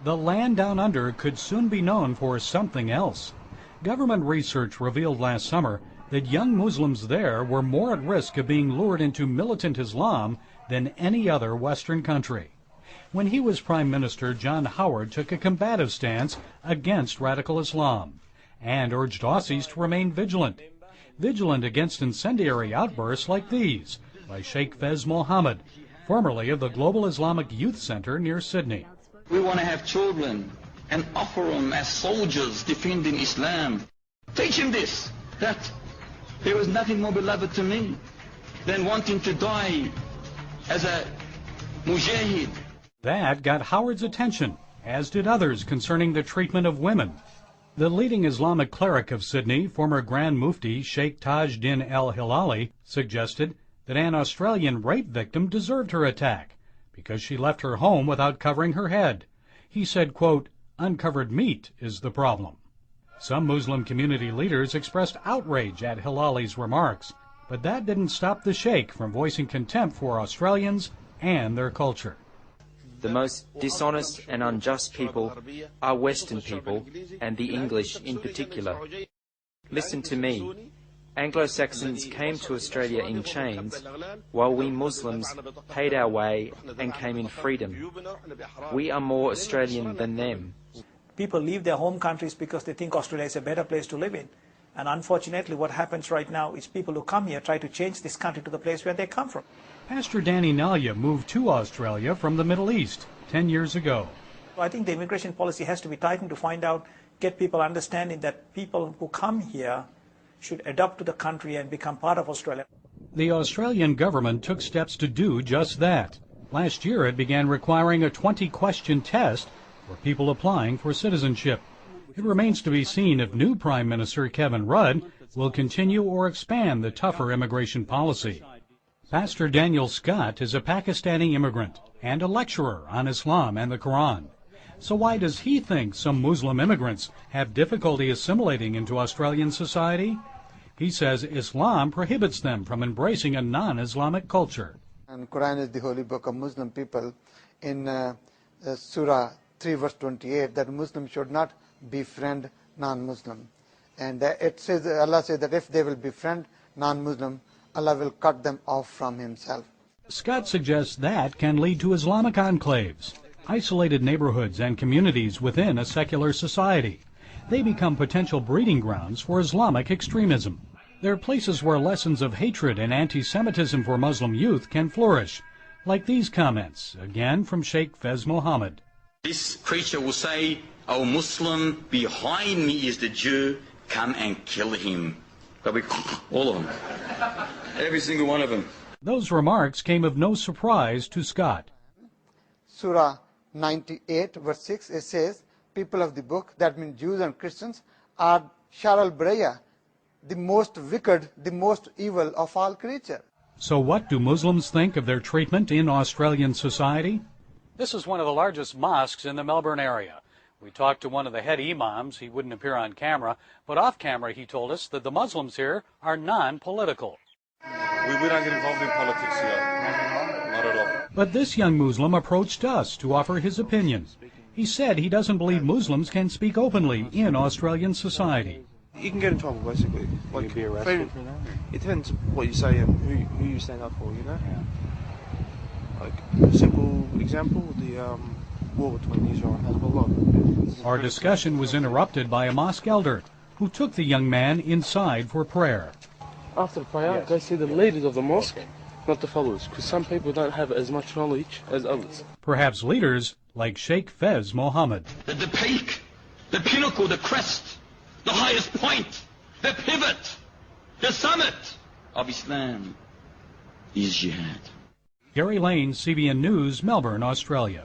The land down under could soon be known for something else. Government research revealed last summer that young Muslims there were more at risk of being lured into militant Islam than any other Western country. When he was Prime Minister, John Howard took a combative stance against radical Islam and urged Aussies to remain vigilant against incendiary outbursts like these by Sheikh Fez Mohammed, formerly of the Global Islamic Youth Center near Sydney. We want to have children and offer them as soldiers defending Islam. Teach him this, that there is nothing more beloved to me than wanting to die as a mujahid. That got Howard's attention, as did others concerning the treatment of women. The leading Islamic cleric of Sydney, former Grand Mufti Sheikh Taj Din al-Hilali, suggested that an Australian rape victim deserved her attack because she left her home without covering her head. He said, quote, "Uncovered meat is the problem." Some Muslim community leaders expressed outrage at Hilali's remarks, but that didn't stop the Sheikh from voicing contempt for Australians and their culture. The most dishonest and unjust people are Western people, and the English in particular. Listen to me. Anglo-Saxons came to Australia in chains, while we Muslims paid our way and came in freedom. We are more Australian than them. People leave their home countries because they think Australia is a better place to live in. And unfortunately, what happens right now is people who come here try to change this country to the place where they come from. Pastor Danny Nalya moved to Australia from the Middle East 10 years ago. I think the immigration policy has to be tightened to get people understanding that people who come here should adapt to the country and become part of Australia. The Australian government took steps to do just that. Last year, it began requiring a 20-question test for people applying for citizenship. It remains to be seen if new Prime Minister Kevin Rudd will continue or expand the tougher immigration policy. Pastor Daniel Scott is a Pakistani immigrant and a lecturer on Islam and the Quran. So why does he think some Muslim immigrants have difficulty assimilating into Australian society? He says Islam prohibits them from embracing a non-Islamic culture. And Quran is the holy book of Muslim people. In Surah 3 verse 28, that Muslims should not befriend non-Muslim. And it says, Allah says that if they will befriend non-Muslim, Allah will cut them off from himself. Scott suggests that can lead to Islamic enclaves, isolated neighborhoods and communities within a secular society. They become potential breeding grounds for Islamic extremism. They're places where lessons of hatred and anti-Semitism for Muslim youth can flourish, like these comments, again from Sheikh Fez Mohammed. This creature will say, "Oh Muslim, behind me is the Jew, come and kill him." But all of them. Every single one of them. Those remarks came of no surprise to Scott. Surah 98 verse 6, it says, people of the book, that means Jews and Christians, are Shar al-Baraya, the most wicked, the most evil of all creatures. So what do Muslims think of their treatment in Australian society? This is one of the largest mosques in the Melbourne area. We talked to one of the head imams. He wouldn't appear on camera, but off camera he told us that the Muslims here are non-political. We don't get involved in politics here. Not at all. But this young Muslim approached us to offer his opinion. He said he doesn't believe Muslims can speak openly in Australian society. You can get in trouble, basically. Like, you'd be arrested for that? It depends what you say and who you stand up for, you know? Yeah. Like, a simple example, the war between Israel and Hezbollah. Our discussion was interrupted by a mosque elder who took the young man inside for prayer. After prayer, go see the leaders of the mosque, not the followers, because some people don't have as much knowledge as others. Perhaps leaders like Sheikh Fez Mohammed. The peak, the pinnacle, the crest, the highest point, the pivot, the summit of Islam is jihad. Gary Lane, CBN News, Melbourne, Australia.